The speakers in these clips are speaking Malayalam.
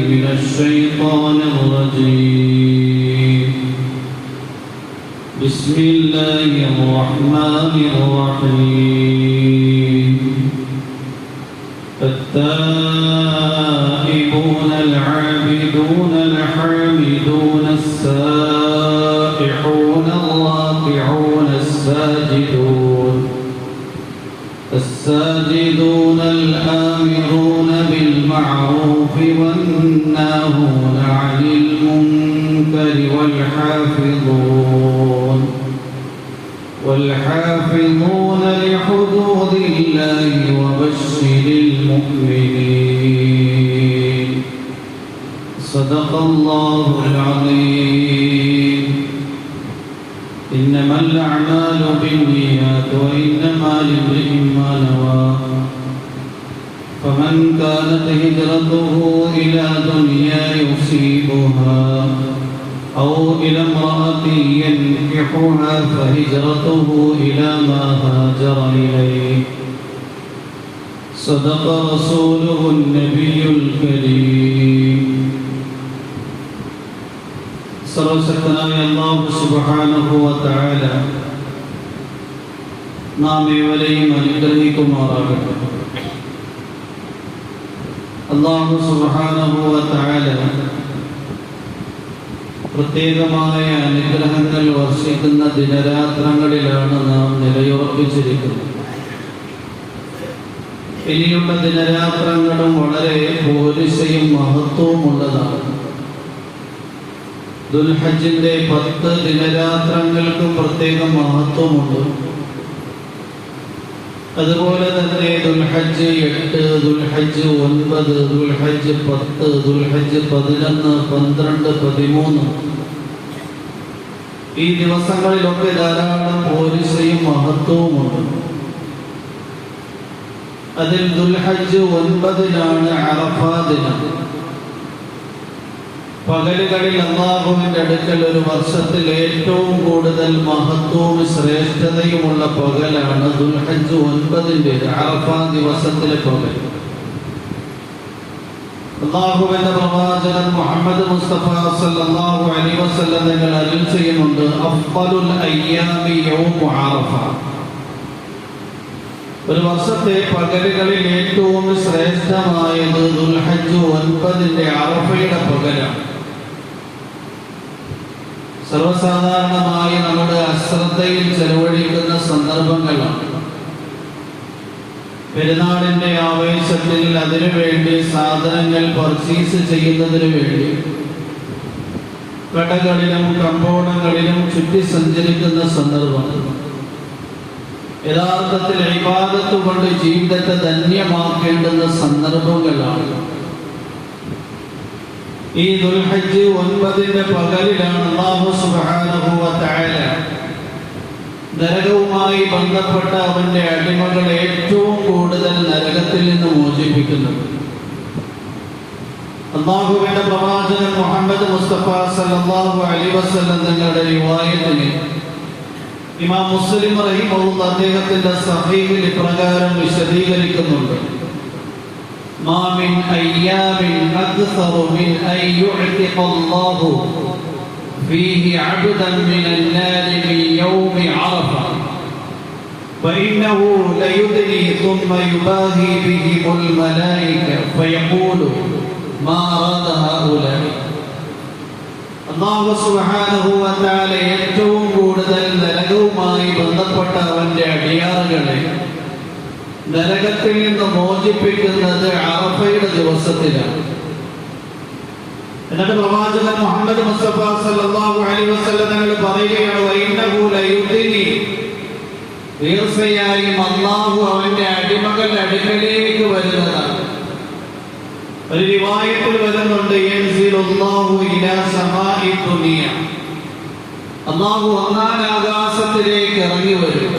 من الشيطان الرجيم بسم الله الرحمن الرحيم التائبون العابدون الحامدون السائحون الراكعون الساجدون الآمرون بالمعروف والناهون عن المنكر والحافظون لحدود الله وبشر المؤمنين صدق الله العظيم. إنما الأعمال بالنيات وإنما لامرئ ما نوى فمن كانت هجرته إلى دنيا يصيبها أو إلى امرأة ينكحها فهجرته إلى ما هاجر إليه صدق رسوله النبي الكريم. സർവശക്തനായ അല്ലാഹു സുബ്ഹാനഹു വ തആല നാം ഏവരെയും അനുഗ്രഹിക്കുമാറാകട്ടെ. അല്ലാഹു സുബ്ഹാനഹു വ തആല പ്രത്യേകമായ അനുഗ്രഹങ്ങൾ വർഷിക്കുന്ന ദിനരാത്രങ്ങളിലാണ് നാം നിലയുറപ്പിച്ചിരിക്കുന്നത്. ഇനിയുള്ള ദിനരാത്രങ്ങളും വളരെ പോരിശയും മഹത്വവും ഉള്ളതാണ്. ദുൽഹജ്ജിന്റെ 10 ദിനരാത്രങ്ങൾക്കും പ്രത്യേക മഹത്വമുണ്ട്. അതുപോലെ തന്നെ ദുൽഹജ്ജ് 8, ദുൽഹജ്ജ് 9, ദുൽഹജ്ജ് 10, ദുൽഹജ്ജ് 11, 12, 13 ഈ ദിവസങ്ങളിലൊക്കെ ധാരാളം പോരിശയും മഹത്വവുമുണ്ട്. അതിൽ ദുൽഹജ്ജ് 9-നാണ് അറഫാ ദിനം. പകലുകളിൽ അല്ലാഹുവിന്റെ അടുക്കൽ ഒരു വർഷത്തിൽ ഏറ്റവും കൂടുതൽ മഹത്വവും ശ്രേഷ്ഠതയുമുള്ള പകലാണ് ദുൽഹജ്ജ് 9-ന്റെ അറഫാ ദിവസത്തിലെ പകൽ. അല്ലാഹുവിന്റെ പ്രവാചകൻ മുഹമ്മദ് മുസ്തഫ സല്ലല്ലാഹു അലൈഹി വസല്ലം തങ്ങൾ അരുൾ ചെയ്യുന്നുണ്ട്, അഫ്ളലുൽ അയ്യാമി യൗമു അറഫ. ഒരു വർഷത്തെ പകലുകളിൽ ഏറ്റവും ശ്രേഷ്ഠമായത് ദുൽഹജ്ജ് 9-ന്റെ അറഫയുടെ പകലാണ്. സർവസാധാരണമായി നമ്മുടെ അശ്രദ്ധയിൽ ചെലവഴിക്കുന്ന സന്ദർഭങ്ങളാണ്. പെരുന്നാളിന്റെ ആവേശത്തിൽ അതിനുവേണ്ടി സാധനങ്ങൾ പർച്ചേസ് ചെയ്യുന്നതിന് വേണ്ടി കടകളിലും കമ്പോളങ്ങളിലും ചുറ്റി സഞ്ചരിക്കുന്ന സന്ദർഭം യഥാർത്ഥത്തിൽ ഇബാദത്ത് കൊണ്ട് ജീവിതത്തെ ധന്യമാക്കേണ്ടുന്ന സന്ദർഭങ്ങളാണ്. ഈ ദുൽഹജ്ജ് 9-ന്റെ പകലിലാണ് അല്ലാഹു സുബ്ഹാനഹു വ തആല നരകവുമായി ബന്ധപ്പെട്ട അവന്റെ അടിമകളെ ഏറ്റവും കൂടുതൽ നരകത്തിൽ നിന്ന് മോചിപ്പിക്കുന്നത്. അല്ലാഹുവിന്റെ പ്രവാചകൻ മുഹമ്മദ് മുസ്തഫ സല്ലല്ലാഹു അലൈഹി വസല്ലം തങ്ങളുടെ റിവായത്തിൽ ഇമാം മുസ്ലിം റഹിമഹുല്ലാഹ് അദ്ദേഹത്തിന്റെ സഹീഹിൽ ഇപ്രകാരം വിശദീകരിക്കുന്നുണ്ട്, മാ മിൻ അയ്യാമിൻ അക്സറു മിൻ അൻ യുഅ്തിഖ അല്ലാഹു ഫീഹി അബ്ദൻ മിനൻ നാരി മിൻ യൗമി അറഫ ഫഇന്നഹു ലയുദ്നി ثم യുബാഹി ബിഹിമുൽ മലായിക ഫയഖൂലു മാ അറാദ ഹൗലാ. അല്ലാഹു സുബ്ഹാനഹു വ തആല ഏറ്റവും കൂടുതൽ നരകവുമായി ബന്ധപ്പെട്ട അവന്റെ അടിയാറുകളെ നരകത്തിൽ നിന്ന് മോചിപ്പിക്കുന്നത് അറഫയുടെ ദിവസത്തിലാണ്. എന്നിട്ട് പ്രവാചകൻ മുഹമ്മദ് മുസ്തഫ സല്ലല്ലാഹു അലൈഹി വസല്ലം തങ്ങൾ പറയുകയാണ്, വഇന്നഹു ലയുദ്നി, തീർച്ചയായും അല്ലാഹു അവന്റെ അടിമകളുടെ അടുക്കലേക്ക് വരുന്നതാണ്. ഒരു റിവായത്തിൽ വരുന്നുണ്ട്, യൻസിലുല്ലാഹു ഇലാ സമാഇ ദുനിയ, അല്ലാഹു ഒന്നാം ആകാശത്തിലേക്ക് ഇറങ്ങി വരും.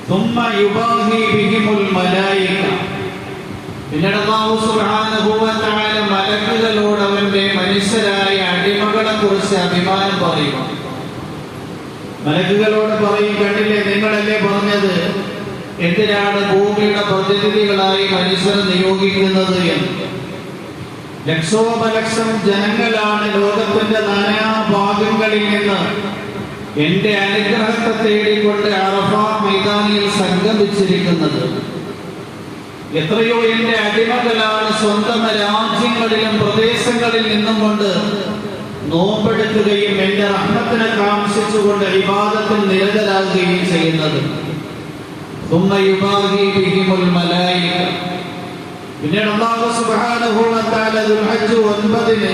ثم يباهي بهم الملائكة, പിന്നീട് അല്ലാഹു സുബ്ഹാനഹു വ തആല മലക്കുകളോട് അവന്റെ മനുഷ്യരായ അടിമകളെ കുറിച്ച് അഭിമാനം പറയും. മലക്കുകളോട് പറയും, കണ്ടില്ലേ, നിങ്ങളല്ലേ പറഞ്ഞത് എന്തിനാണ് ഭൂമിയുടെ പ്രതിനിധികളായി മനുഷ്യരെ നിയോഗിക്കുന്നത് എന്ന്. ലക്ഷോപലക്ഷം ജനങ്ങളാണ് ലോകത്തിന്റെ നാനാഭാഗങ്ങളിൽ നിന്ന് എന്റെ അനുഗ്രഹത്തെ തേടിക്കൊണ്ട് അറഫ മൈതാനിയിൽ സംഗമിച്ചിരിക്കുന്നത്. എത്രയോ എന്റെ അടിമകളാണ് സ്വന്തം രാജ്യങ്ങളിലും പ്രദേശങ്ങളിൽ നിന്നും കൊണ്ട് നോമ്പെടുക്കുകയും എന്റെ റഹ്മത്തിനെ കാംക്ഷിച്ചുകൊണ്ട് ഇബാദത്തിൽ നിരതരാകുകയും ചെയ്യുന്നത്. പിന്നീട് അല്ലാഹു സുബ്ഹാനഹു വ തആല ദുൽഹജ്ജ് 9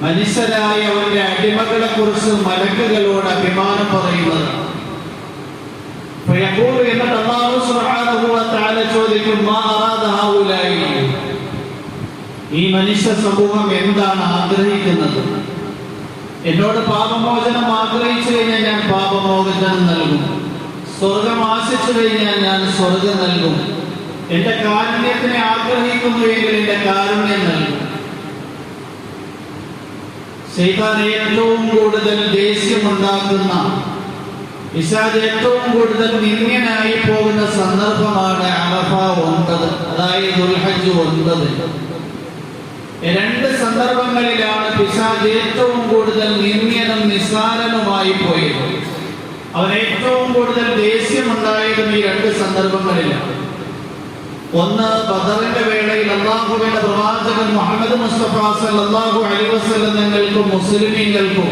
മനുഷ്യരായ അവന്റെ അടിമകളെ കുറിച്ച് മലക്കുകളോട് അഭിമാനം പറയുന്നത്. എന്നിട്ട് അല്ലാഹു സുബ്ഹാനഹു വ തആല ചോദിക്കും, മാ അറാദ ഹൗലായി, ഈ മനുഷ്യ സമൂഹം എന്താണ് ആഗ്രഹിക്കുന്നത്? എന്നോട് പാപമോചനം ആഗ്രഹിച്ചു കഴിഞ്ഞാൽ ഞാൻ പാപമോചനം നൽകും, സ്വർഗം ആശിച്ചു കഴിഞ്ഞാൽ ഞാൻ സ്വർഗം നൽകും, എന്റെ കാരുണ്യത്തിനെ ആഗ്രഹിക്കുന്നു എങ്കിൽ എന്റെ കാരുണ്യം നൽകും. ശൈത്താൻ ഏറ്റവും കൂടുതൽ ദേഷ്യമുണ്ടാക്കുന്ന, പിശാച് ഏറ്റവും കൂടുതൽ നിന്ദ്യനായി പോകുന്ന സന്ദർഭമാണ് അറഫ 9, അതായത് ദുൽഹജ്ജ് 9. 2 സന്ദർഭങ്ങളിലാണ് പിശാച് ഏറ്റവും കൂടുതൽ നിന്ദ്യനും നിസ്സാരനുമായി പോയത്. അവൻ ഏറ്റവും കൂടുതൽ ദേഷ്യമുണ്ടായതും ഈ 2 സന്ദർഭങ്ങളിലാണ്. ഒന്ന്, ബദറിന്റെ വേളയിൽ അല്ലാഹുവിന്റെ പ്രവാചകൻ മുഹമ്മദ് മുസ്തഫ സല്ലല്ലാഹു അലൈഹി വസല്ലം തങ്ങൾക്കും മുസ്ലിമീങ്ങൾക്കും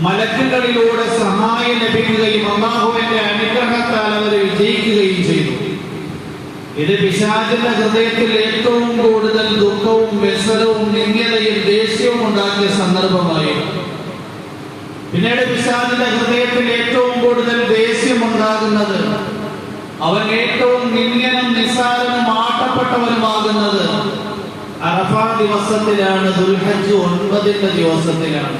മലക്കുകളിലൂടെ സഹായം ലഭിക്കുകയും അല്ലാഹുവിന്റെ അനുഗ്രഹത്താൽ അവർ വിജയിക്കുകയും ചെയ്തു. ഇത് പിശാചിന്റെ ഹൃദയത്തിൽ ഏറ്റവും കൂടുതൽ ദുഃഖവും വ്യസനവും നിന്ദ്യതയും ദേഷ്യവും ഉണ്ടാക്കിയ സന്ദർഭമായിരുന്നു. പിന്നീട് പിശാചിന്റെ ഹൃദയത്തിൽ ഏറ്റവും കൂടുതൽ ദേഷ്യമുണ്ടാകുന്നത്, അവൻ ഏറ്റവും നിന്ദ്യനും നിസ്സാരനും ആട്ടപ്പെട്ടവനുമാകുന്നത് അറഫ ദിവസത്തിലാണ്, ദുൽഹജ്ജ് 9 ദിവസത്തിലാണ്.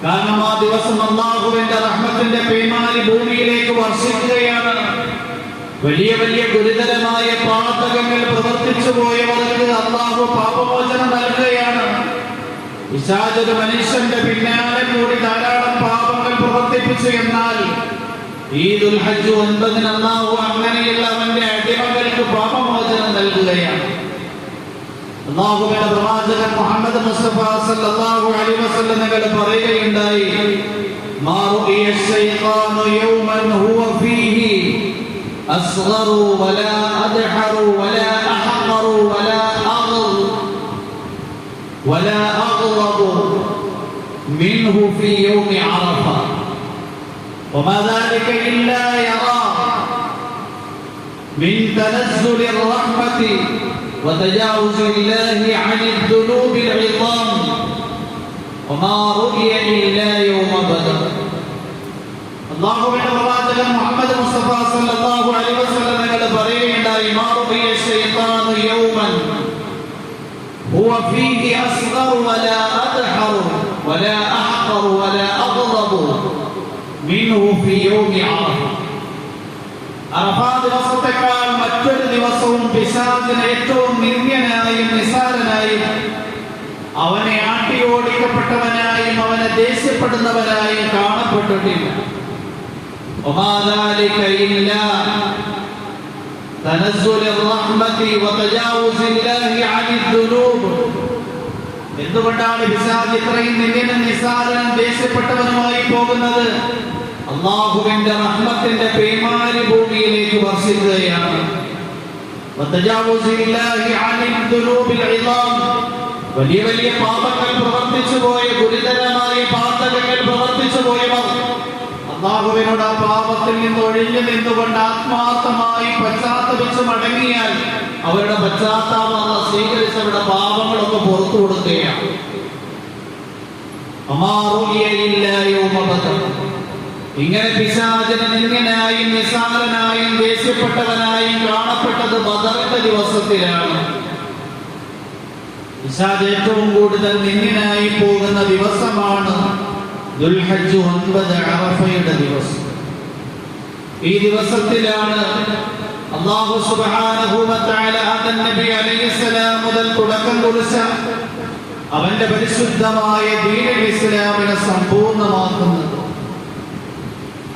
കാരണം ആ ദിവസം അല്ലാഹുവിന്റെ റഹ്മത്തിന്റെ പേമാരി ഭൂമിയിലേക്ക് വർഷിക്കുകയാണ്. വലിയ വലിയ ഗുരുതരമായ പാതകങ്ങൾ പ്രവർത്തിച്ചു പോയവർക്ക് അല്ലാഹു പാപമോചനം നൽകുകയാണ്. പിശാച് മനുഷ്യന്റെ പിന്നാലെ കൂടി ധാരാളം പാപങ്ങൾ പ്രവർത്തിപ്പിച്ചു. എന്നാൽ ഈ ദുൽഹജ്ജ് 9 അല്ലാഹു അങ്ങനെയുള്ള അവന്റെ അടിമകൾക്ക് പാപമോചനം നൽകുകയാണ്. അല്ലാഹുവിന്റെ പ്രവാചകൻ മുഹമ്മദ് മുസ്തഫ സല്ലല്ലാഹു അലൈഹി വസല്ലം തങ്ങൾ പറയുകയുണ്ടായി, മാ റുഇയ ശൈത്താനു യൗമൻ ഹുവ ഫീഹി അസ്ഗറു വലാ അദ്ഹറു വലാ അഹഖറു വലാ അഗ്ളബു മിൻഹു ഫീ യൗമി അറഫ وما ذلك إلا يرى من تنزل الرحمة وتجاوز الله عن الذنوب العظام وما رؤي إلا يوم بدر. الله പ്രവാചകൻ മുഹമ്മദ് മുസ്തഫ സല്ലല്ലാഹു അലൈഹി വസല്ലം തങ്ങൾ പറയുകയുണ്ടായി, മാ റുഇയ ശൈത്താനു യൗമൻ ഹുവ ഫീഹി അസ്ഗറു വലാ അദ്ഹറു വലാ അഹഖറു വലാ അഗ്ളബു മിൻഹു ഫീ യൗമി അറഫ. അറഫ ദിവസത്തെക്കാൾ മറ്റൊരു ദിവസവും പിശാചിന് ഏറ്റവും നിന്ദ്യനായും നിസ്സാരനായും അവനെ ആട്ടിയോടിക്കപ്പെട്ടവനായും അവനെ ദേഷ്യപ്പെടുന്നവനായും കാണപ്പെട്ടിട്ടില്ല. وما ذلك إلا تنزل الرحمة وتجاوز الله عن الذنوب. എന്തുകൊണ്ടാണ് പിശാച് ഇത്രയും നിന്ദ്യനും നിസ്സാരനും ദേഷ്യപ്പെട്ടവനുമായി പോകുന്നത്? അല്ലാഹുവിന്റെ റഹ്മത്തിന്റെ പേമാരി ഭൂമിയിലേക്ക് വർഷിക്കുകയാണ്. വലിയ വലിയ പാപങ്ങൾ പ്രവർത്തിച്ചു പോയ, ഗുരുതരമായ പാപങ്ങൾ പ്രവർത്തിച്ചു പോയവർ അല്ലാഹുവിനോട് ആ പാപത്തിൽ നിന്ന് ഒഴിഞ്ഞു നിന്നുകൊണ്ട് ആത്മാർത്ഥമായി പശ്ചാത്തപിച്ച് മടങ്ങിയാൽ അവരുടെ പശ്ചാത്താപം സ്വീകരിച്ച് അവരുടെ പാപങ്ങളൊക്കെ പുറത്തു കൊടുക്കുകയാണ്. ഇങ്ങനെ പിശാചിന് നിന്ദ്യനായും നിസ്സാരനായും ദേഷ്യപ്പെട്ടവനായും കാണപ്പെട്ടത് ബദറിന്റെ ദിവസത്തിലാണ്. പിശാച് ഏറ്റവും കൂടുതൽ നിന്ദ്യനായി പോകുന്ന ദിവസമാണ് ദുൽഹജ്ജ് 9 അറഫയുടെ ദിവസം. ഈ ദിവസത്തിലാണ് അല്ലാഹു സുബ്ഹാനഹു വ തആല ആദം നബി അലൈഹിസ്സലാം മുതൽ തുടക്കം കുറിച്ച അവന്റെ പരിശുദ്ധമായ ദീനുൽ ഇസ്ലാമിനെ സമ്പൂർണ്ണമാക്കുന്നത്.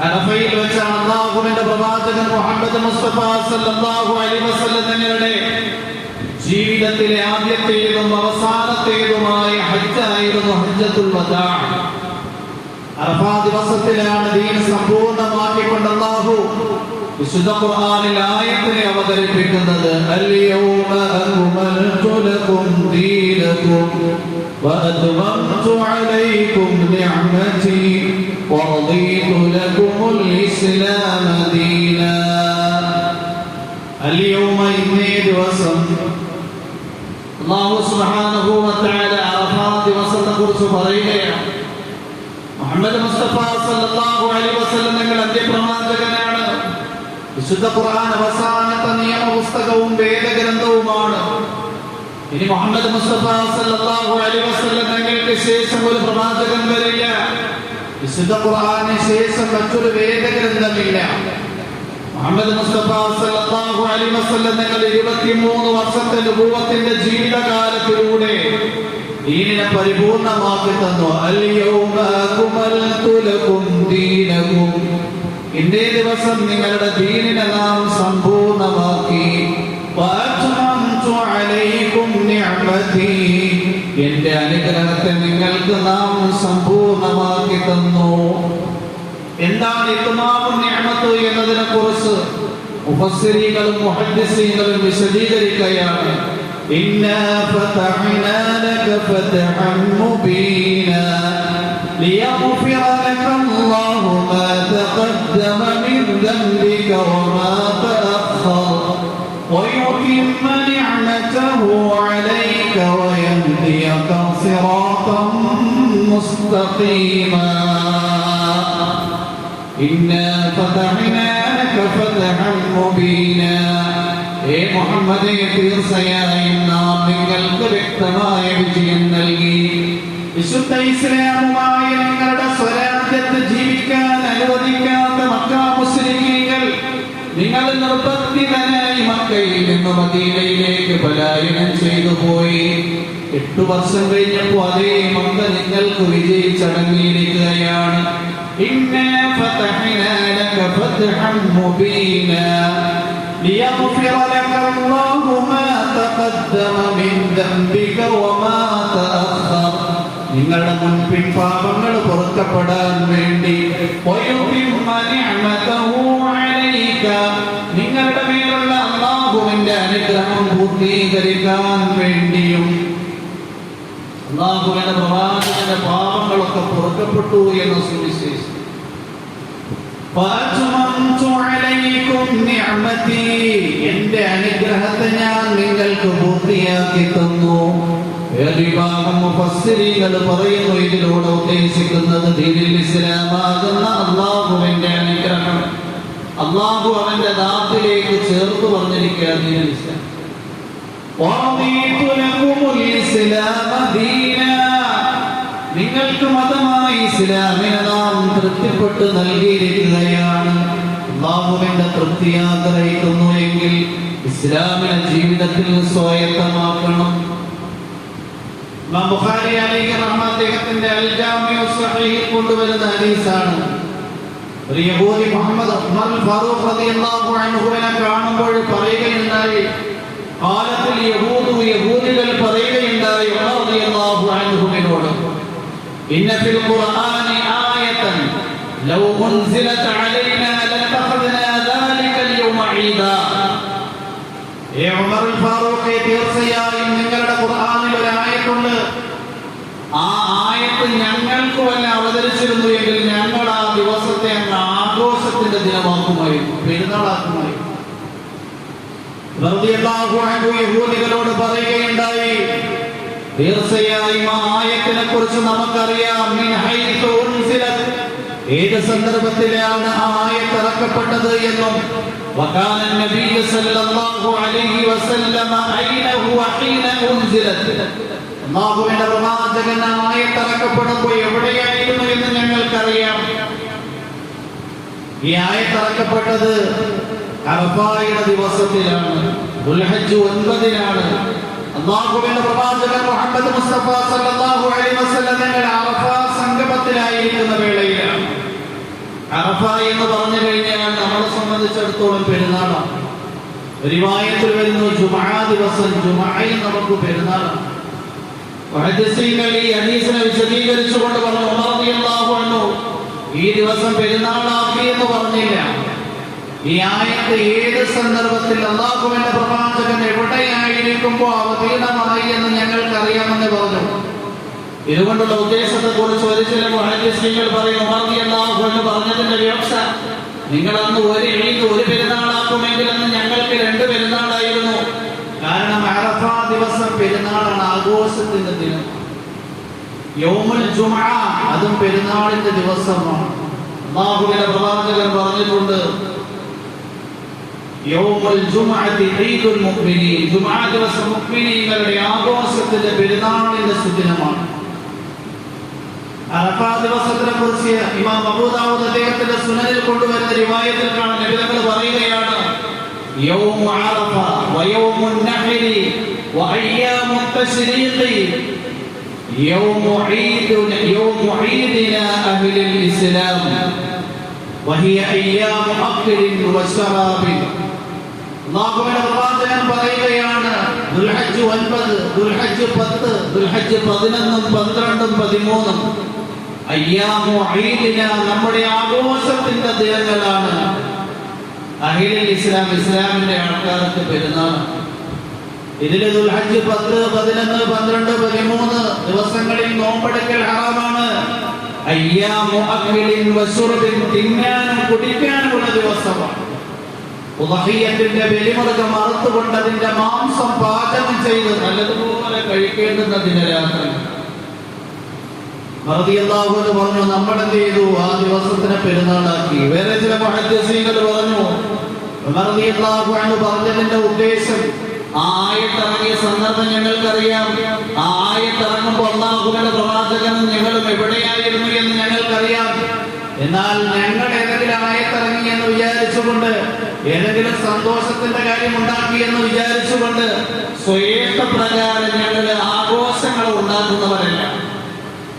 അറഫയിൽ വെച്ചാണ് അല്ലാഹുവിന്റെ പ്രവാചകൻ മുഹമ്മദ് മുസ്തഫ സല്ലല്ലാഹു അലൈഹി വസല്ലം തങ്ങളുടെ ജീവിതത്തിലെ ആദ്യത്തേതും അവസാനത്തേതുമായ ഹജ്ജായിരുന്നു ഹജ്ജത്തുൽ വദാ. അറഫാ ദിവസത്തിലാണ് ദീൻ സമ്പൂർണ്ണമാക്കിക്കൊണ്ട് അല്ലാഹു വിശുദ്ധ ഖുർആനിൽ ആയത്തിനെ അവതരിപ്പിക്കുന്നത്. അൽയൗമ അക്മൽതു ലക്കും ദീനകും വഅത്മംതു അലൈക്കും നിഅമതി വറദീതു ലക്കുമുൽ ഇസ്ലാമ ദീനാ. അൽയൗമ ഇന്നേ ദിവസം അല്ലാഹു സുബ്ഹാനഹു വ തആല അറഫാ ദിവസത്തെക്കുറിച്ച് പറയുകയാണ്. മുഹമ്മദ് മുസ്തഫ സല്ലല്ലാഹു അലൈഹി വസല്ലം തങ്ങൾ അന്ത്യപ്രവാചകനാണ്. വിശുദ്ധ ഖുർആൻ അവസാനത്തെ നിയമപുസ്തകവും വേദഗ്രന്ഥവുമാണ്. ഇനി മുഹമ്മദ് മുസ്തഫ സല്ലല്ലാഹു അലൈഹി വസല്ലം തങ്ങൾക്ക് ശേഷം ഒരു പ്രവാചകൻ വരില്ല. വിശുദ്ധ ഖുർആന് ശേഷം മറ്റൊരു വേദഗ്രന്ഥമില്ല. മുഹമ്മദ് മുസ്തഫ സല്ലല്ലാഹു അലൈഹി വസല്ലം തങ്ങൾ 23 വർഷത്തെ നബുവത്തിന്റെ ജീവിതകാലത്തിലൂടെ ദീനിനെ പരിപൂർണമാക്കി തന്നു. അൽയൗമ അക്മൽതു ലക്കും ദീനകും, ഇന്നേ ദിവസം നിങ്ങളുടെ ദീനിനെ നാം സമ്പൂർണമാക്കി. വഅത്മംതു അലൈക്കും നിഅമതി, എന്റെ അനുഗ്രഹത്തെ നിങ്ങൾക്ക് നാം സമ്പൂർണമാക്കി തന്നു. എന്താണ് ഇത്മാമുൻ നിഅമത്ത് എന്നതിനെ കുറിച്ച് മുഫസ്സിരീകളും മുഹദ്ദിസീങ്ങളും വിശദീകരിക്കുകയാണ്. ഇന്നാ ഫതഹ്നാ ലക ഫതഹൻ മുബീനാ ലിയഗ്ഫിറ ലക അല്ലാഹു മാ തഖദ്ദമ മിൻ ദംബിക വമാ തഅഖർ വയുതിമ്മ നിഅമതഹു അലൈക വയഹ്ദിയക സിറാതൻ മുസ്തഖീമാ. ഇന്നാ ഫതഹ്നാ ലക ഫതഹൻ മുബീനാ, ഏ മുഹമ്മദേ, തീർച്ചയായും നാം നിങ്ങൾക്ക് വ്യക്തമായ വിജയം നൽകി. വിശുദ്ധ ഇസ്ലാമുമായി നിങ്ങളുടെ സ്വരാജ്യത്ത് ജീവിക്കാൻ അനുവദിക്കാത്ത മക്ക മുസ്ലിമീങ്ങൾ നിങ്ങൾ നിർബന്ധിതനായി മക്കയിൽ നിന്ന് മദീനയിലേക്ക് പലായനം ചെയ്തു പോയി. 8 വർഷം കഴിഞ്ഞപ്പോൾ അതേ മക്ക നിങ്ങൾക്ക് വിജയിച്ചടങ്ങിയിരിക്കുകയാണ്. ഇന്നാ ഫതഹ്നാ ലക ഫതഹൻ മുബീനാ ലിയഗ്ഫിറ ലക അല്ലാഹു മാ തഖദ്ദമ മിൻ ദംബിക വമാ തഅഖർ, നിങ്ങളുടെ മുൻപിൻ പാപങ്ങൾ പൊറുക്കപ്പെടാൻ വേണ്ടി. വയുതിമ്മ നിഅമതഹു അലൈക, നിങ്ങളുടെ മേലുള്ള അല്ലാഹുവിന്റെ അനുഗ്രഹം പൂർത്തീകരിക്കാൻ വേണ്ടിയും. അല്ലാഹുവിന്റെ പ്രവാചകന്റെ പാപങ്ങളൊക്കെ പൊറുക്കപ്പെട്ടു എന്ന് സുവിശേഷം. ഫഅത്മംതു അലൈക്കും നിഅമതി, എന്റെ അനുഗ്രഹത്തെ ഞാൻ നിങ്ങൾക്ക് പൂർത്തിയാക്കി തന്നു. ഏറിഭാഗം മുഫസ്സിരീങ്ങൾ പറയുന്നു ഇതിലൂടെ ഉദ്ദേശിക്കുന്നത് ദീനുൽ ഇസ്ലാമാകുന്ന അല്ലാഹുവിന്റെ അനുഗ്രഹം. അല്ലാഹു അവന്റെ ദാത്തിലേക്ക് ചേർത്ത് പറഞ്ഞിരിക്കുക ദീനുൽ ഇസ്ലാം. വറദീതു ലക്കുമുൽ ഇസ്ലാമ ദീനാ, നിങ്ങൾക്ക് മതമായി ഇസ്ലാമിനെ നാം തൃപ്തിപ്പെട്ട് നൽകിയിരിക്കുകയാണ്. അല്ലാഹുവിന്റെ തൃപ്തി ആഗ്രഹിക്കുന്നു എങ്കിൽ ഇസ്ലാമിനെ ജീവിതത്തിൽ സ്വായത്തമാക്കണം. ഇമാം ബുഖാരി അലൈഹി റഹ്മത്തുള്ളാഹി അദ്ദേഹത്തിന്റെ അൽ ജാമിഉ സ്വഹീഹ് കൊണ്ടുവരുന്ന ഹദീസാണ്. ഒരു യഹൂദി മുഹമ്മദ് ഉമർ ഫാറൂഖ് റളിയല്ലാഹു അൻഹുവിനെ കാണുമ്പോൾ പറയുകയുണ്ടായി, ഖാലത്തുൽ യഹൂദു, യഹൂദികൾ പറയുകയുണ്ടായി ഉമർ റളിയല്ലാഹു അൻഹുവിനോട്, ഇന്ന ഫിൽ ഖുർആനി ആയതൻ ലൗ ഉൻസിലത് അലൈനാ ലതഖദ്നാ ദാലികൽ യൗമ ഈദാ. ഏ ഉമർ ഫാറൂഖ്, തീർച്ചയായും നിങ്ങളുടെ ഖുർആനിൽ ഒരു ആയത്തുണ്ട്. ആ ആയത്ത് ഞങ്ങൾക്ക് വല്ല അവതരിച്ചിരുന്നു എങ്കിൽ ഞങ്ങൾ ആ ദിവസത്തെ അങ്ങ് ആഘോഷത്തിന്റെ ദിനമാക്കുമായിരുന്നു, പെരുന്നാളാക്കുമായിരുന്നു. റളിയല്ലാഹു അൻഹു യഹൂദികളോട് പറയുകയുണ്ടായി, തീർച്ചയായും ആ ആയത്തിനെ കുറിച്ച് നമുക്കറിയാം. മിൻ ഹൈസു ഉൻസിലത്, ഏത് സന്ദർഭത്തിലാണ് ആ ആയത്ത് ഇറക്കപ്പെട്ടത് എന്നും. വകാന നബിയ്യു സല്ലല്ലാഹു അലൈഹി വസല്ലമ ഐന ഹുവ ഹീന ഉൻസിലത്, അല്ലാഹുവിന്റെ പ്രവാചകൻ ആ ആയത്ത് ഇറക്കപ്പെടുമ്പോൾ എവിടെയായിരുന്നു എന്ന് ഞങ്ങൾക്കറിയാം. ഈ ആയത്ത് ഇറക്കപ്പെട്ടത് അറഫായുടെ ദിവസത്തിലാണ്, ദുൽഹജ്ജ് 9-നാണ്. അല്ലാഹുവിന്റെ പ്രവാചകൻ മുഹമ്മദ് മുസ്തഫ സല്ലല്ലാഹു അലൈഹി വസല്ലം തങ്ങൾ അറഫ സംഗമത്തിലായിരിക്കുന്ന വേളയിലാണ്. അറഫ എന്ന് പറഞ്ഞു കഴിഞ്ഞാൽ നമ്മളെ സംബന്ധിച്ചിടത്തോളം പെരുന്നാളാണ്. റിവായത്തിൽ വരുന്നു ജുമുഅ ദിവസം, ജുമുഅയിൽ നമുക്ക് പെരുന്നാളാണ്. മുഹദ്ദിസീങ്ങൾ ഈ ഹദീസിനെ വിശദീകരിച്ചുകൊണ്ട് പറഞ്ഞു, ഉമർ റളിയല്ലാഹു അൻഹു ഈ ദിവസം പെരുന്നാളാക്കി എന്ന് പറഞ്ഞില്ല. ഈ ആയത്ത് ഏത് സന്ദർഭത്തിൽ അല്ലാഹുവിന്റെ പ്രവാചകൻ എവിടെയായിരിക്കുമ്പോൾ അവതീർണമായി എന്ന് ഞങ്ങൾക്കറിയാമെന്ന് പറഞ്ഞു. ഇതുകൊണ്ടുള്ള ഉദ്ദേശത്തെ കുറിച്ച് ഒരു ചില മുഹദ്ദിസീങ്ങൾ പറയുന്നു, ഉമർ റളിയല്ലാഹു അൻഹു പറഞ്ഞതിന്റെ വ്യവസ്ഥ, നിങ്ങൾ അന്ന് ഒരു ഈദ് ഒരു പെരുന്നാളാക്കുമെങ്കിൽ അന്ന് ഞങ്ങൾക്ക് 2 പെരുന്നാളായിരുന്നു. കാരണം അറഫ ദിവസം പെരുന്നാളാണ്, ആഘോഷത്തിന്റെ ദിനം. യൗമുൽ ജുമുഅ അതും പെരുന്നാളിന്റെ ദിവസമാണ്. അല്ലാഹുവിന്റെ പ്രവാചകൻ പറഞ്ഞിട്ടുണ്ട്, യൗമുൽ ജുമുഅത്തി ഈദുൽ മുഅ്മിനീൻ, ജുമുഅ ദിവസം മുഅ്മിനീങ്ങളുടെ ആഘോഷത്തിന്റെ പെരുന്നാളിന്റെ സുദിനമാണ്. അറഫ ദിവസത്തിനെ കുറിച്ച് ഇമാം അബൂ ദാവൂദ് അദ്ദേഹത്തിന്റെ സുനനിൽ കൊണ്ടുവരുന്ന റിവായത്തിൽ കാണാൻ നബി തങ്ങൾ പറയുകയാണ്, യൗമു അറഫ വയൗമുൻ നഹ്രി വഅയ്യാമു തശ്രീഖി യൗമു ഈദിനാ അഹ്ലിൽ ഇസ്ലാം വഹിയ അയ്യാമു അക്ലിൻ വശറാബിൻ. അല്ലാഹുവിന്റെ പ്രവാചകൻ പറയുകയാണ്, ദുൽഹജ്ജ് 9, ദുൽഹജ്ജ് 10, ദുൽഹജ്ജ് 11, 12, 13 അയ്യാമു ഈദിനാ നമ്മുടെ ആഘോഷത്തിന്റെ ദിനങ്ങളാണ്. അഹ്ലുൽ ഇസ്ലാം, ഇസ്ലാമിന്റെ ആൾക്കാർക്ക് പെരുന്നാൾ. ഇതിൽ ദുൽഹജ്ജ് 10, 11, 12, 13 ദിവസങ്ങളിൽ നോമ്പെടുക്കൽ ഹറാമാണ്. അയ്യാമു അക്ലിൻ വശുർബിൻ, തിന്നാനും കുടിക്കാനുമുള്ള ദിവസമാണ്. ഉദ്ഹിയ്യത്തിന്റെ ബലിമൃഗം അറുത്തുകൊണ്ട് അതിന്റെ മാംസം പാചകം ചെയ്ത് നല്ലതുപോലെ കഴിക്കേണ്ടുന്ന ദിനരാത്രി. റളിയല്ലാഹു അൻഹു പറഞ്ഞു, നമ്മൾ എന്ത് ചെയ്തു, ആ ദിവസത്തിനെ പെരുന്നാളാക്കി. വേറെ ചില മുഹദ്ദിസീങ്ങൾ പറഞ്ഞു, റളിയല്ലാഹു അൻഹു പറഞ്ഞതിന്റെ ഉദ്ദേശം, ആ ആയത്തിറങ്ങിയ സന്ദർഭം ഞങ്ങൾക്കറിയാം. ആ ആയത്തിറങ്ങുമ്പോൾ അല്ലാഹുവിന്റെ പ്രവാചകനും ഞങ്ങളും എവിടെയായിരുന്നു എന്ന് ഞങ്ങൾക്കറിയാം. എന്നാൽ ഞങ്ങൾ ഏതെങ്കിലും ആയത്തിറങ്ങി എന്ന് വിചാരിച്ചുകൊണ്ട്, ഏതെങ്കിലും സന്തോഷത്തിന്റെ കാര്യം ഉണ്ടാക്കി എന്ന് വിചാരിച്ചുകൊണ്ട് സ്വയേഷ്ടപ്രകാരം ഞങ്ങൾ ആഘോഷങ്ങൾ ഉണ്ടാക്കുന്നവരല്ല.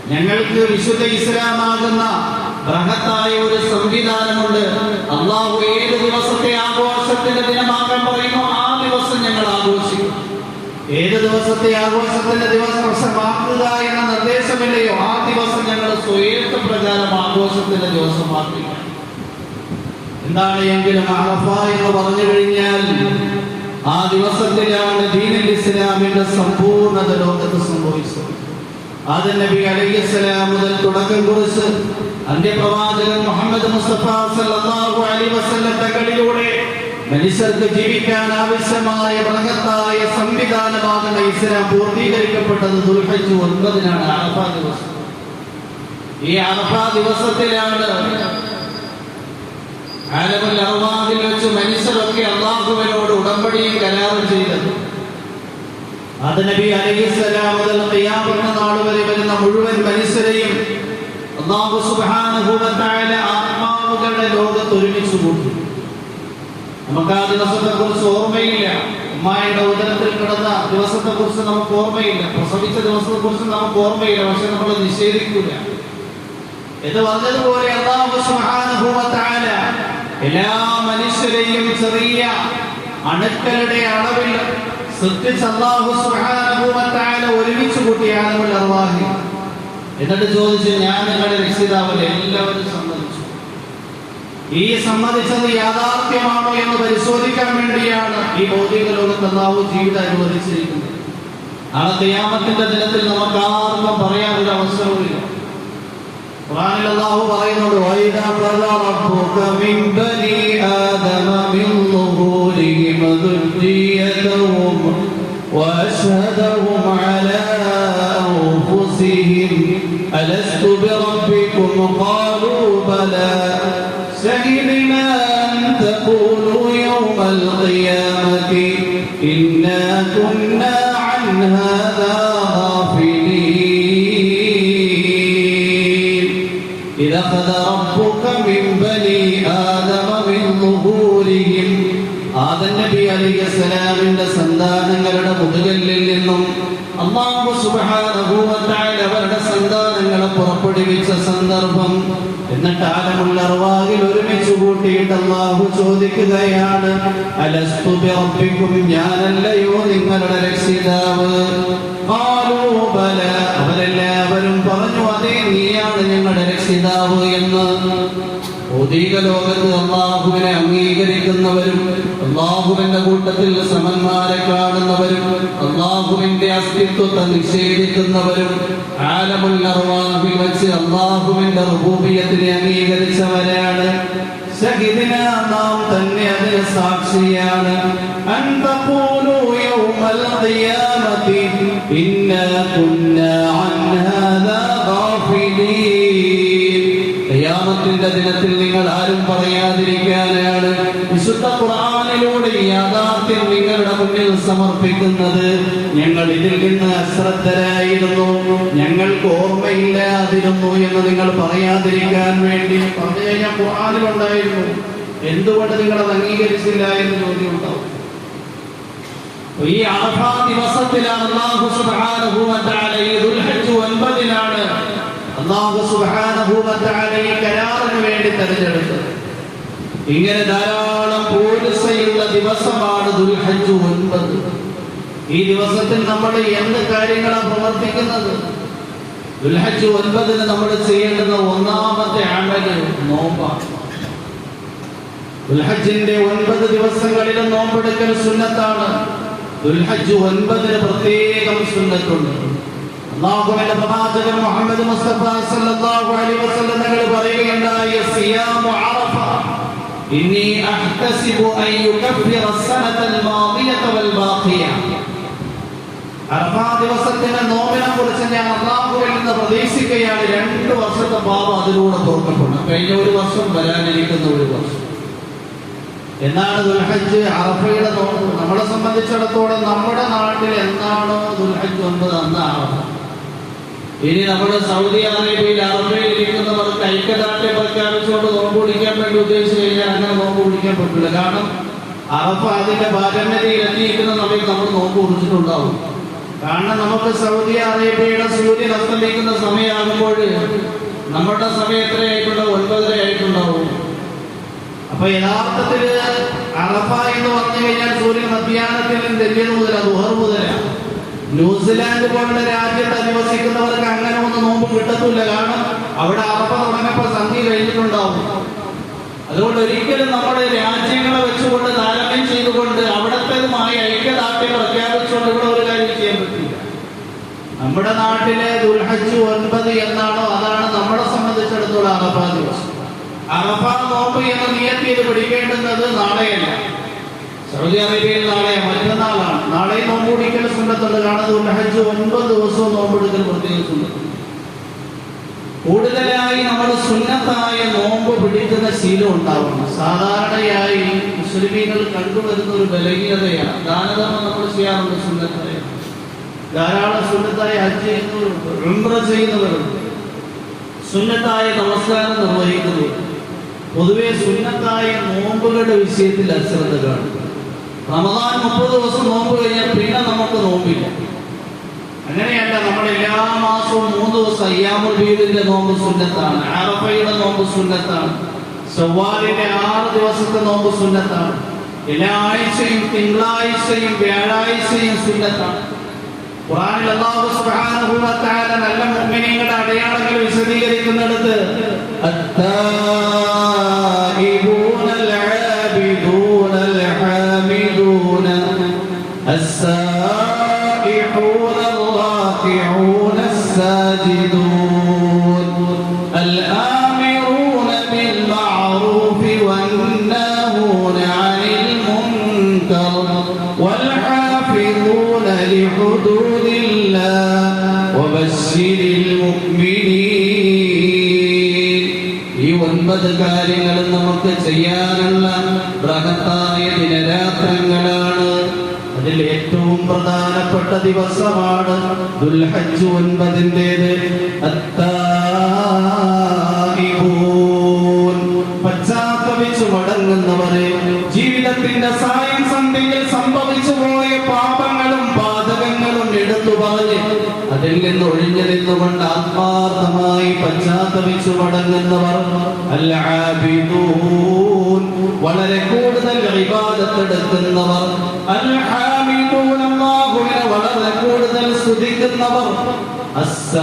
ഞങ്ങൾക്ക് വിശുദ്ധ ഇസ്ലാമാകുന്ന ബൃഹത്തായ ഒരു സംവിധാനമുണ്ട്. അല്ലാഹു ഏത് ദിവസത്തെ ആഘോഷത്തിന്റെ ദിനമാക്കാൻ പറയുന്നു, ആ ദിവസം ഞങ്ങൾ ആഘോഷിക്കും. ഏത് ദിവസത്തെ ആഘോഷത്തിന്റെ ദിവസമാക്കുക എന്ന നിർദ്ദേശമില്ലയോ, ആ ദിവസം ഞങ്ങൾ സ്വയേഷ്ടപ്രകാരം ആഘോഷത്തിന്റെ ദിവസമാക്കുക. എന്താണ് എങ്കിലും അറഫ എന്ന് പറഞ്ഞു കഴിഞ്ഞാൽ ആ ദിവസത്തിലാണ് ദീനുൽ ഇസ്ലാമിന്റെ സമ്പൂർണ്ണത ലോകത്ത് സംഭവിച്ചത്. ആദം നബി അലൈഹിസ്സലാം മുതൽ തുടക്കം കുറിച്ച് അന്ത്യപ്രവാചകൻ മുഹമ്മദ് മുസ്തഫ സല്ലല്ലാഹു അലൈഹി വസല്ലം തങ്ങളിലൂടെ മനുഷ്യർക്ക് ജീവിക്കാൻ ആവശ്യമായ ബൃഹത്തായ സംവിധാനമാകുന്ന ഇസ്ലാം പൂർത്തീകരിക്കപ്പെട്ടത് ദുൽഹജ്ജ് 9-നാണ്, അറഫ ദിവസം. ഈ അറഫ ദിവസത്തിലാണ് ആലമുൽ അർവാഹിൽ വെച്ച് മനുഷ്യരൊക്കെ അല്ലാഹുവിനോട് ഉടമ്പടിയും കരാറും ചെയ്തത്. ആദം നബി അലൈഹിസ്സലാം മുതൽ ഖിയാമത്ത് നാൾ വരെ വരുന്ന മുഴുവൻ മനുഷ്യരെയും അല്ലാഹു സുബ്ഹാനഹു വ തആല ആത്മാവുകളുടെ ലോകത്ത് ഒരുമിച്ച് കൂട്ടി. നമുക്ക് ആ ദിവസത്തെ കുറിച്ച് ഓർമ്മയില്ല. ഉമ്മായുടെ ഉദരത്തിൽ കിടന്ന ദിവസത്തെ കുറിച്ച് നമുക്ക് ഓർമ്മയില്ല. പ്രസവിച്ച ദിവസത്തെ കുറിച്ച് നമുക്ക് ഓർമ്മയില്ല. പക്ഷെ നമ്മൾ നിഷേധിക്കൂല. എന്ന് പറഞ്ഞതുപോലെ അല്ലാഹു സുബ്ഹാനഹു വ തആല എല്ലാ മനുഷ്യരെയും ചെറിയ അണുക്കളുടെ അളവിൽ സൃഷ്ടിച്ച അല്ലാഹു സുബ്ഹാനഹു വ തആല ഒരുമിച്ച് കൂട്ടി ആലമുൽ അർവാഹി. എന്നിട്ട് ചോദിച്ചു, ഞാൻ നിങ്ങളുടെ രക്ഷിതാവല്ലേ? എല്ലാവരും സമ്മതിച്ചു. ഈ സമ്മതിച്ചത് യാഥാർത്ഥ്യമാണോ എന്ന് പരിശോധിക്കാൻ വേണ്ടിയാണ് ഈ ഭൗതിക ലോകത്ത് അല്ലാഹു ജീവിതം അനുവദിച്ചിരിക്കുന്നത്. നാളെ ഖിയാമത്തിന്റെ ദിനത്തിൽ നമുക്ക് ആർക്കും പറയാനൊരു അവസരവുമില്ല. ഖുർആനിൽ അല്ലാഹു പറയുന്നുണ്ട്, വൈദാ ഖദാ റബ്ബുക മിൻ ബനി ആദമ മിൻ ളുഹൂരിഹിം ദുർരിയതഹും വഅശ്ഹദഹും അലാ അൻഫുസിഹിം അലസ്തു ബിറബ്ബികും ഖാലൂ ബലാ ശഹിദ്നാ അൻ തഖൂലൂ യൗമൽ ഖിയാമത്തി ഇന്നാ കുന്നാ അൻ ഹാദാ أخذ ربك من بني آدم من ظهورهم ആദം നബി അലൈഹിസ്സലാമിന്റെ സന്താനങ്ങളുടെ മുതുകല്ലിൽ നിന്നും അല്ലാഹു സുബ്ഹാനഹു വ തആല അവരുടെ സന്താനങ്ങളെ പുറപ്പെടുവിച്ച സന്ദർഭം എന്നിട്ട് ആലമുൽ അർവാഹിൽ ഒരുമിച്ച് കൂട്ടിയിട്ട് അല്ലാഹു ചോദിക്കുകയാണ്, അലസ്തു ബിറബ്ബികും, ഞാനല്ലയോ നിങ്ങളുടെ രക്ഷിതാവ്? ഖാലൂ ബലാ, അവരെല്ലാവരും പറഞ്ഞു, അതെ നീയാണ് ഞങ്ങളുടെ രക്ഷിതാവ് എന്ന്. ഭൗതിക ലോകത്ത് അല്ലാഹുവിനെ അംഗീകരിക്കുന്നവരും അല്ലാഹുവിന്റെ കൂട്ടത്തിൽ സമന്മാരെ കാണുന്നവരും അല്ലാഹുവിന്റെ അസ്തിത്വത്തെ നിഷേധിക്കുന്നവരും ആലമുൽ അർവാഹിൽ വെച്ച് അല്ലാഹുവിന്റെ റുബൂബിയത്തിനെ അംഗീകരിച്ചവരാണ്. ശഹീദിനാ, നാം തന്നെ അതിന് സാക്ഷിയാണ്. അൻ തഖൂലു യൗമൽ ഖിയാമത്തി ഇന്നാ കുന്നാ അൻ ഹാദാ ഗാഫിലീൻ. ഖിയാമത്തിന്റെ ദിനത്തിൽ നിങ്ങൾ ആരും പറയാതിരിക്കാനാണ് വിശുദ്ധ ഖുർആനിലൂടെ ഈ യാഥാർത്ഥ്യം നിങ്ങളുടെ മുന്നിൽ സമർപ്പിക്കുന്നത്. ഞങ്ങൾ ഇതിൽ നിന്ന് അശ്രദ്ധരായിരുന്നു, ഞങ്ങൾക്ക് ഓർമ്മയില്ലാതിരുന്നു എന്ന് നിങ്ങൾ പറയാതിരിക്കാൻ വേണ്ടി. പറഞ്ഞു കഴിഞ്ഞാൽ ഖുർആനിലുണ്ടായിരുന്നു, എന്തുകൊണ്ട് നിങ്ങളത് അംഗീകരിച്ചില്ല എന്ന് ചോദ്യം ഉണ്ടാവും. ഈ അറഫാ ദിവസത്തിലാണ് അല്ലാഹു സുബ്ഹാനഹു വ തആല ഈ ദുൽഹജ്ജ് 9-ലാണ് അല്ലാഹു സുബ്ഹാനഹു വ തആല ഈ കരാറിന് വേണ്ടി തിരഞ്ഞെടുത്തത്. ഇങ്ങനെ ധാരാളം പോലീസയുള്ള ദിവസമാണ് ദുൽഹജ്ജ് 9. ഈ ദിവസത്തിൽ നമ്മൾ എന്ത് കാര്യങ്ങളാണ് പ്രവർത്തിക്കുന്നത്? ദുൽഹജ്ജ് 9-ന് നമ്മൾ ചെയ്യേണ്ടുന്ന ഒന്നാമത്തെ അമല് നോമ്പാണ്. ദുൽഹജ്ജിന്റെ 9 ദിവസങ്ങളിലും നോമ്പെടുക്കൽ സുന്നത്താണ്. ദുൽഹജ്ജ് 9-ന് പ്രത്യേകം സുന്നത്തുണ്ട്. അല്ലാഹുവിന്റെ പ്രവാചകൻ മുഹമ്മദ് മുസ്തഫ സല്ലല്ലാഹു അലൈഹി വസല്ലം തങ്ങൾ പറയുകയുണ്ടായി, സിയാമു അറഫ ഇന്നി അഹ്തസിബു അൻ യുകഫിറ അസ്സനത അൽമാദിയത വൽ ബാഖിയ. അറഫാ ദിവസത്തിന്റെ നോമ്പിനെ കുറിച്ച് ഞാൻ അല്ലാഹുവിൽ നിന്ന് പ്രതീക്ഷിക്കുകയാണ്, 2 വർഷത്തെ പാപം അതിലൂടെ പൊറുക്കപ്പെടും. കഴിഞ്ഞ ഒരു വർഷം, വരാനിരിക്കുന്ന ഒരു വർഷം. എന്നാണ് ദുൽഹജ്ജ് അറഫയുടെ നോമ്പ്. നമ്മളെ സംബന്ധിച്ചിടത്തോളം നമ്മുടെ നാട്ടിൽ എന്നാണോ ദുൽഹജ്ജ് 9 അന്നാണ്. ഇനി നമ്മുടെ സൗദി അറേബ്യയിൽ അറഫയിൽ ഇരിക്കുന്നവർക്ക് ഐക്യദാർഢ്യം പ്രഖ്യാപിച്ചുകൊണ്ട് നോമ്പ് പിടിക്കാൻ വേണ്ടി ഉദ്ദേശിച്ചു കഴിഞ്ഞാൽ അങ്ങനെ നോമ്പ് പിടിക്കാൻ പറ്റില്ല. കാരണം അറഫ അതിന്റെ പാരമ്പര്യയിൽ എത്തിയിരിക്കുന്ന സമയത്ത് നമ്മൾ നോമ്പ് കുറിച്ചിട്ടുണ്ടാവും. കാരണം നമുക്ക് സൗദി അറേബ്യയുടെ സൂര്യൻ അസ്തമിക്കുന്ന സമയമാകുമ്പോൾ നമ്മുടെ സമയം എത്രയായിട്ടുണ്ടാവും? 9:30 ആയിട്ടുണ്ടാവും. അപ്പൊ യഥാർത്ഥത്തില് അറഫ എന്ന് പറഞ്ഞു കഴിഞ്ഞാൽ സൂര്യൻ മധ്യാഹ്നത്തിൽ ഡൽഹിയിൽ മുതല ദുഹർ മുതലാണ്. ന്യൂസിലാൻഡ് പോലുള്ള രാജ്യത്ത് അധിവസിക്കുന്നവർക്ക് അങ്ങനെ ഒന്നും നോമ്പ് കിട്ടത്തില്ല. കാരണം അവിടെ അറഫ തുടങ്ങിയപ്പോൾ സന്ധി കഴിഞ്ഞിട്ടുണ്ടാവും. അതുകൊണ്ട് ഒരിക്കലും നമ്മുടെ രാജ്യങ്ങളെ വെച്ചുകൊണ്ട് താരതമ്യം ചെയ്തുകൊണ്ട് അവിടത്തേതുമായി ഐക്യദാർഢ്യം പ്രഖ്യാപിച്ചുകൊണ്ട് ഇവിടെ ഒരു കാര്യം ചെയ്യാൻ പറ്റില്ല. നമ്മുടെ നാട്ടിലെ ദുൽഹജ്ജ് 9 എന്നാണോ അതാണ് നമ്മളെ സംബന്ധിച്ചിടത്തോളം അറഫ ദിവസം. അറഫ നോമ്പ് എന്ന് നിയത്ത് ചെയ്ത് പിടിക്കേണ്ടുന്നത് നാളെയല്ല. സൗദി അറേബ്യയിൽ നാളെ മറ്റന്നാളാണ്. നാളെ നോമ്പ് പിടിക്കൽ സുന്നത്തുണ്ട്. കാരണം ദുൽഹജ്ജ് 9 ദിവസവും നോമ്പെടുക്കൽ പ്രത്യേക സുന്നത്തുണ്ട്. കൂടുതലായി നമ്മൾ സുന്നത്തായ നോമ്പ് പിടിക്കുന്ന ശീലം ഉണ്ടാവണം. സാധാരണയായി മുസ്ലിമീങ്ങൾ കണ്ടുവരുന്ന ഒരു ബലഹീനതയാണ്. ദാനധർമ്മം നമ്മൾ ചെയ്യാറുണ്ട്, സുന്നത്തായ ധാരാളം സുന്നത്തായ ഹജ്ജ് ചെയ്യുന്നവരുണ്ട്, ഉംറ ചെയ്യുന്നവരുണ്ട്, സുന്നത്തായ നമസ്കാരം നിർവഹിക്കുന്നവരുണ്ട്. പൊതുവെ സുന്നത്തായ നോമ്പുകളുടെ വിഷയത്തിൽ അശ്രദ്ധ കാണും. റമദാൻ 30 ദിവസം നോമ്പ് കഴിഞ്ഞാൽ പിന്നെ നമുക്ക് നോമ്പില്ല. അങ്ങനെയല്ല, നമ്മൾ എല്ലാ മാസവും 3 ദിവസം അയ്യാമുൽ ബീദിന്റെ നോമ്പ് സുന്നത്താണ്, അറഫയുടെ നോമ്പ് സുന്നത്താണ്, ശവ്വാലിന്റെ 6 ദിവസത്തെ നോമ്പ് സുന്നത്താണ്, എല്ലാ ആഴ്ചയും തിങ്കളാഴ്ചയും വ്യാഴാഴ്ചയും സുന്നത്താണ്. ഖുർആനിൽ അല്ലാഹു സുബ്ഹാനഹു വ തആല നല്ല മുഅ്മിനീങ്ങളുടെ അടയാളങ്ങൾ വിശദീകരിക്കുന്നിടത്ത് അത്തായിബൂനൽ ആബിദൂനൽ ഹാമിദൂന അസ്സായിഹൂനൽ റാകിഊനസ് സാജിദൂൻ അൽ ആമിറൂന ബിൽ മഅറൂഫി വന്നാഹൂന അനിൽ മുൻകർ വൽ ഹാഫിദൂന ലിഹുദൂദില്ലാഹ് വബശ്ശിരിൽ മുഅ്മിനീൻ. ഈ 9 കാര്യങ്ങളും നമുക്ക് ചെയ്യാനുള്ള ബൃഹത്തായ ദിനരാത്രങ്ങളാണ്. അതിൽ ഏറ്റവും പ്രധാനപ്പെട്ട ദിവസമാണ് ദുൽഹജ്ജ് 9-ന്റേത്. അത്തായിബൂൻ, പശ്ചാത്തപിച്ചു മടങ്ങുന്നവരെ, ജീവിതത്തിന്റെ സായം സന്ധ്യയിൽ സംഭവിച്ചു പോയ പാപങ്ങളും പാതകങ്ങളും എടുത്തു പറഞ്ഞ് അതിൽ നിന്ന് ഒഴിഞ്ഞു നിന്നുകൊണ്ട് ആത്മാർത്ഥമായി പശ്ചാത്തപിച്ചു മടങ്ങുന്നവർ അൽ-ആബിദൂൻ, വളരെ കൂടുതൽ ഇബാദത്ത് എടുക്കുന്നവർ, അൽ-ഹാമിദൂൻ, അല്ലാഹുവിനെ വളരെ കൂടുതൽ സ്തുതിക്കുന്നവർ, അസ്-സായിഹൂൻ,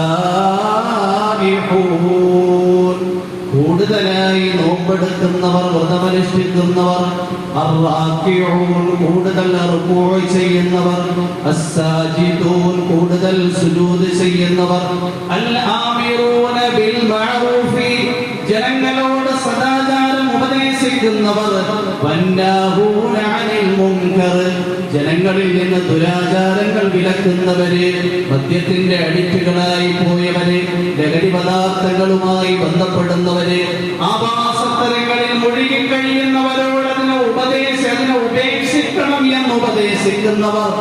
കൂടുതലായി നോമ്പെടുക്കുന്നവർ, വ്രതമനുഷ്ഠിക്കുന്നവർ, അർ-റാക്കിഊൻ, കൂടുതൽ റുകൂഅ് ചെയ്യുന്നവർ, അസ്-സാജിദൂൻ, കൂടുതൽ സുജൂദ് ചെയ്യുന്നവർ, അൽ-ആമിറൂന ബിൽ മഅറൂഫി, ജനങ്ങളോട് സദാചാരം ഉപദേശിക്കുന്നവർ, വന്നാഹൂന അനിൽ മുൻകർ, ജനങ്ങളിൽ നിന്ന് ദുരാചാരങ്ങൾ വിലക്കുന്നവര്, മദ്യത്തിന്റെ അഡിക്റ്റുകളായി പോയവര്, ലഹരി പദാർത്ഥങ്ങളുമായി ബന്ധപ്പെടുന്നവര്, ആഭാസത്തരങ്ങളിൽ മുഴുകി കഴിയുന്നവരോട് അതിനെ ഉപേക്ഷിക്കണം എന്ന് ഉപദേശിക്കുന്നവർ,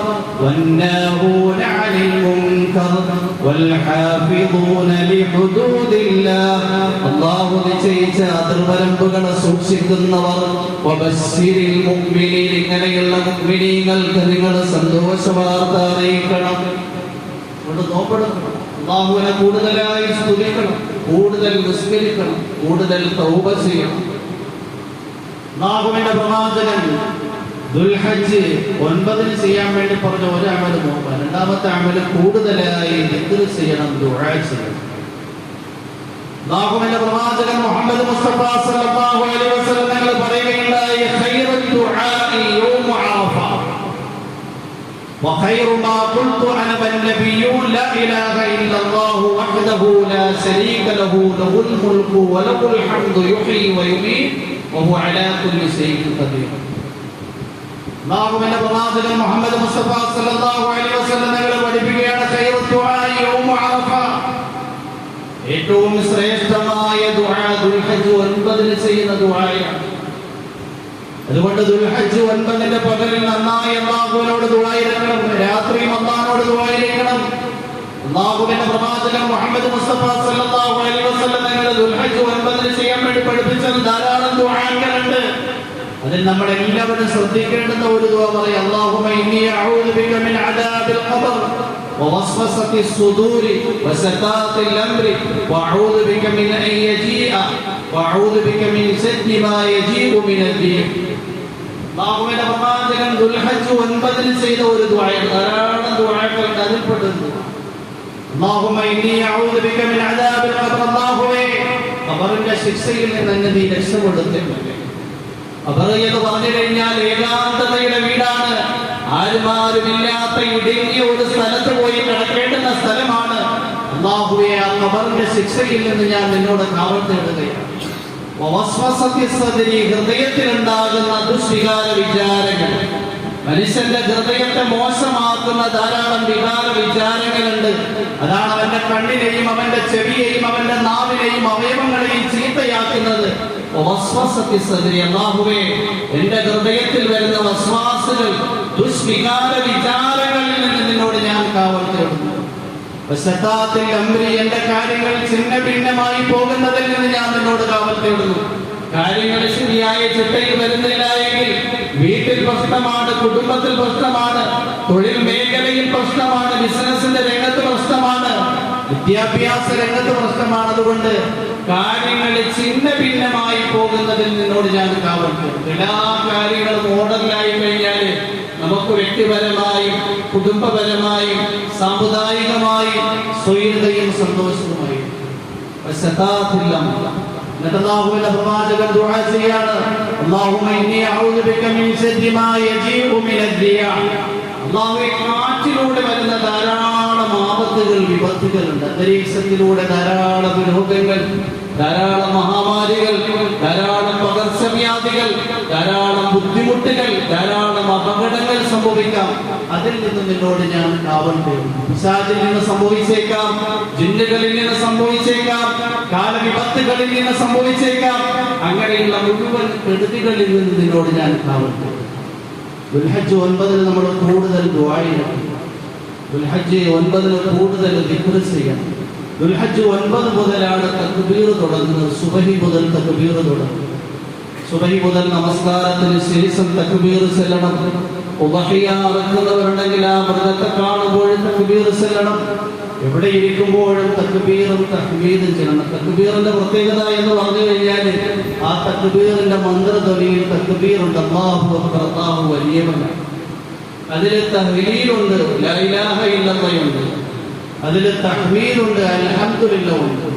വന്നാഹൂന അനിൽ മുൻകർ വൽഹാഫിദൂന ലിഹുദൂദില്ലാഹ്, അല്ലാഹു നിശ്ചയിച്ച അതിർവരമ്പുകളെ സൂക്ഷിക്കുന്നവർ, വബശ്ശിരിൽ മുഅ്മിനീൻ, ഇങ്ങനെയുള്ള മുഅ്മിനീങ്ങൾക്ക് നിങ്ങൾ സന്തോഷവാർത്ത അറിയിക്കണം. അല്ലാഹുവിനെ കൂടുതലായി സ്തുതിക്കണം, കൂടുതൽ നിസ്കരിക്കണം, കൂടുതൽ തൗബ ചെയ്യണം. അല്ലാഹുവിന്റെ പ്രവാചകൻ ദുൽഹജ്ജ് 9 ചെയ്യാൻ വേണ്ടി പറഞ്ഞ ഒരു അമൽ നോക്കാം. രണ്ടാമത്തെ അമൽ കൂടുതലായി ദിക്ർ ചെയ്യണം, ദുആ ചെയ്യണം. അല്ലാഹുവിന്റെ പ്രവാചകൻ മുഹമ്മദ് മുസ്തഫ സല്ലല്ലാഹു അലൈഹി വസല്ലം തങ്ങൾ പറയുകയുണ്ടായി, ഖൈറുദ് ദുആഇ യൗമ അറഫ وخير ما قلت أنا والنبيون لا إله إلا الله وحده لا شريك له له الملك وله الحمد يحيي ويميت وهو على كل شيء قدير. അല്ലാഹുവിന്റെ പ്രവാചകൻ മുഹമ്മദ് മുസ്തഫ സല്ലല്ലാഹു അലൈഹി വസല്ലം തങ്ങൾ പഠിപ്പിക്കുകയാണ്, ഖൈറുദ് ദുആഇ യൗമ അറഫ, ഏറ്റവും ശ്രേഷ്ഠമായ ദുആ ദുൽഹജ്ജ് 9 ചെയ്യുന്ന ദുആയാണ്. അതുകൊണ്ട് ദുൽഹജ്ജ് 9 പകലിൽ നന്നായി അല്ലാഹുവിനോട് ദുആ ചെയ്യണം, രാത്രിയും അല്ലാഹുവിനോട് ദുആ ചെയ്യണം. അല്ലാഹുവിന്റെ പ്രവാചകൻ മുഹമ്മദ് മുസ്തഫ സല്ലല്ലാഹു അലൈഹി വസല്ലം തങ്ങൾ ദുൽഹജ്ജ് 9 ചെയ്യാൻ വേണ്ടി പഠിപ്പിച്ച ധാരാളം ദുആകളുണ്ട്. അതിൽ നമ്മൾ എല്ലാവരും ശ്രദ്ധിക്കേണ്ടുന്ന ഒരു ദുആ പറയാം, അല്ലാഹുമ്മ ഇന്നി അഊദു ബിക മിൻ അദാബിൽ ഖബർ ووسوسة الصدور وسكات الأمر وأعوذ بك من أن يجيء وأعوذ بك من شر ما يجيء من الدين. അല്ലാഹുവിന്റെ പ്രവാചകൻ ദുൽഹജ്ജ് 9 ചെയ്ത ഒരു ദുആയാണ്. ധാരാളം ദുആകൾ അതിൽപ്പെടുന്നു. അല്ലാഹുമ്മ ഇന്നി അഊദു ബിക മിൻ അദാബിൽ ഖബർ, അല്ലാഹുവേ ഖബറിന്റെ ശിക്ഷയിൽ നിന്ന് എന്നെ നീ രക്ഷപ്പെടുത്തണമേ. ഖബർ എന്ന് പറഞ്ഞു കഴിഞ്ഞാൽ ഏകാന്തതയുടെ വീടാണ്, ആരുമാരുമില്ലാത്ത ഇടുങ്ങിയ ഒരു സ്ഥലത്ത് പോയി കിടക്കേണ്ടുന്ന സ്ഥലമാണ്. അല്ലാഹുവേ, ആ ഖബറിന്റെ ശിക്ഷയിൽ നിന്ന് ഞാൻ നിന്നോട് കാവൽ തേടുകയാണ്. ഹൃദയത്തിലുണ്ടാകുന്ന ദുഷ്വികാര വിചാരങ്ങൾ, മനുഷ്യന്റെ ഹൃദയത്തെ മോശമാക്കുന്ന ധാരാളം വികാര വിചാരങ്ങളുണ്ട്. അതാണ് അവന്റെ കണ്ണിനെയും അവന്റെ ചെവിയെയും അവന്റെ നാവിനെയും അവയവങ്ങളെയും ചീത്തയാക്കുന്നത്. അല്ലാഹുവേ, എന്റെ ഹൃദയത്തിൽ വരുന്ന വസ്വാസുകൾ, ദുഷ്വികാര വിചാരങ്ങളിൽ നിന്ന് നിന്നോട് ഞാൻ കാവൽ തേടുന്നു. എന്റെ കാര്യങ്ങൾ ഛിന്ന ഭിന്നമായി പോകുന്നതിൽ നിന്ന് ഞാൻ നിന്നോട് കാവൽ തേടുന്നു. കാര്യങ്ങൾ ശരിയായ ചിട്ടയിൽ വരുന്നില്ല എങ്കിൽ വീട്ടിൽ പ്രശ്നമാണ്, കുടുംബത്തിൽ പ്രശ്നമാണ്, തൊഴിൽ മേഖലയിൽ പ്രശ്നമാണ്, ബിസിനസിന്റെ രംഗത്ത് പ്രശ്നമാണ്, വിദ്യാഭ്യാസ രംഗത്ത് പ്രശ്നമാണ്. അതുകൊണ്ട് കാര്യങ്ങൾ ഛിന്ന ഭിന്നമായി പോകുന്നതിൽ നിന്നോട് ഞാൻ കാവൽ തേടുന്നു. എല്ലാ കാര്യങ്ങളും ഓർഡറിലായി കഴിഞ്ഞാൽ നമുക്ക് വ്യക്തിപരമായും കുടുംബപരമായും സാമുദായികമായും സ്വൈര്യതയും സന്തോഷവുമായും അല്ലാഹുവിന്റെ പ്രവാചകൻ ദുആ ചെയ്യാണ്, അല്ലാഹുമ്മ ഇന്നി അഊദു ബിക മിൻ ശർരി മാ യജീഉ മിനൽ റിയാഹ്. അല്ലാഹുവേ, കാറ്റിലൂടെ വരുന്ന ധാരാളം ആപത്തുകൾ, വിപത്തുകളുണ്ട്. അന്തരീക്ഷത്തിലൂടെ ധാരാളം രോഗങ്ങൾ, ധാരാളം മഹാമാരികൾ, ധാരാളം പകർച്ചവ്യാധികൾ, ധാരാളം ബുദ്ധിമുട്ടുകൾ, ധാരാളം അപകടങ്ങൾ സംഭവിക്കാം. അതിൽ നിന്ന് നിന്നോട് ഞാൻ കാവൽ തേടുന്നു. പിശാചിൽ നിന്ന് സംഭവിച്ചേക്കാം, ജിന്നുകളിൽ നിന്ന് സംഭവിച്ചേക്കാം, കാലവിപത്തുകളിൽ നിന്ന് സംഭവിച്ചേക്കാം. അങ്ങനെയുള്ള മുഴുവൻ കെടുതികളിൽ നിന്ന് നിന്നോട് ഞാൻ കാവൽ തേടുന്നു. ദുൽഹജ്ജ് 9 നമ്മൾ കൂടുതൽ ദുആ ചെയ്യണം. ദുൽഹജ്ജ് 9 കൂടുതൽ ദിക്ർ ചെയ്യണം. ദുൽഹജ്ജ് 9 മുതലാണ് തക്ബീർ തുടങ്ങുന്നത്. സുബഹി മുതൽ തക്ബീർ തുടങ്ങും. സുബഹി മുതൽ നമസ്കാരത്തിന് ശേഷം തക്ബീർ ചെല്ലണം. ഉളഹിയ അറുക്കുന്നവരുണ്ടെങ്കിൽ ആ മൃഗത്തെ കാണുമ്പോഴും തക്ബീർ ചെല്ലണം. എവിടെ ഇരിക്കുമ്പോഴും തക്ബീറും തഹ്മീദും ചെല്ലണം. തക്ബീറിന്റെ പ്രത്യേകത എന്ന് പറഞ്ഞു കഴിഞ്ഞാൽ ആ തക്ബീറിന്റെ മന്ത്രധ്വനിയിൽ തക്ബീറുണ്ട്, അല്ലാഹു അക്ബർ, അല്ലാഹു വലിയവനാണ്. അതിൽ തഹ്ലീലുണ്ട്, ലാ ഇലാഹ ഇല്ലല്ലാഹുണ്ട്. അതിൽ തഹ്മീദുണ്ട്, അൽഹംദുലില്ലാഹ് ഉണ്ട്.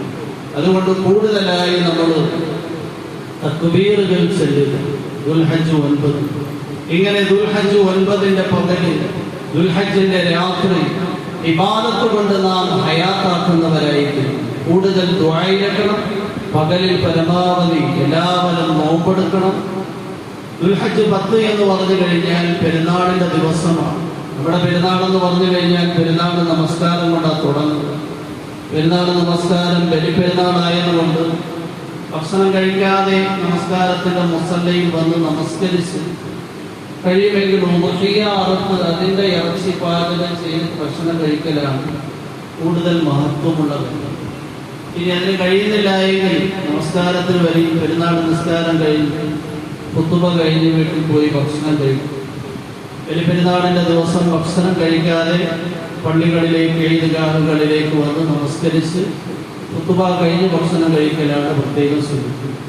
അതുകൊണ്ട് കൂടുതലായി നമ്മൾ തക്ബീറുകൾ ചൊല്ലുക. ദുൽഹജ്ജ് 9, ഇങ്ങനെ ദുൽഹജ്ജ് 9ന്റെ പകലിൽ, ദുൽഹജ്ജിന്റെ രാത്രി ഇബാദത്ത് കൊണ്ട് നാം ഹയാത്താക്കുന്നവരായിരിക്കും. കൂടുതൽ ദുആയിരക്കണം. പകലിൽ പരമാവധി എല്ലാവരും നോമ്പെടുക്കണം. ദുൽഹജ്ജ് 10 എന്ന് പറഞ്ഞു കഴിഞ്ഞാൽ പെരുന്നാളിന്റെ ദിവസമാണ്. നമ്മുടെ പെരുന്നാളെന്ന് പറഞ്ഞു കഴിഞ്ഞാൽ പെരുന്നാൾ നമസ്കാരം കൊണ്ടാണ് തുടങ്ങുന്നത്. പെരുന്നാൾ നമസ്കാരം ബലിപ്പെരുന്നാളായതുകൊണ്ട് ഭക്ഷണം കഴിക്കാതെ നമസ്കാരത്തിന്റെ മുസല്ലയിൽ വന്ന് നമസ്കരിച്ച് കഴിയുമെങ്കിൽ ഉദ്ഹിയ അറുത്ത് അതിൻ്റെ ഇറച്ചി പാചകം ചെയ്ത് ഭക്ഷണം കഴിക്കലാണ് കൂടുതൽ മഹത്വമുള്ളത്. ഇനി അതിന് കഴിയുന്നില്ല എങ്കിൽ നമസ്കാരത്തിന് വരും, പെരുന്നാൾ നമസ്കാരം കഴിഞ്ഞ് ഖുതുബ കഴിഞ്ഞ് വീട്ടിൽ പോയി ഭക്ഷണം കഴിക്കും. ബലിപ്പെരുന്നാളിന്റെ ദിവസം ഭക്ഷണം കഴിക്കാതെ പള്ളികളിലേക്ക്, ഈദ്ഗാഹുകളിലേക്ക് വന്ന് നമസ്കരിച്ച് ഖുതുബ കഴിഞ്ഞ് ഭക്ഷണം കഴിക്കലാണ് പ്രത്യേകം ശ്രമിക്കുന്നത്.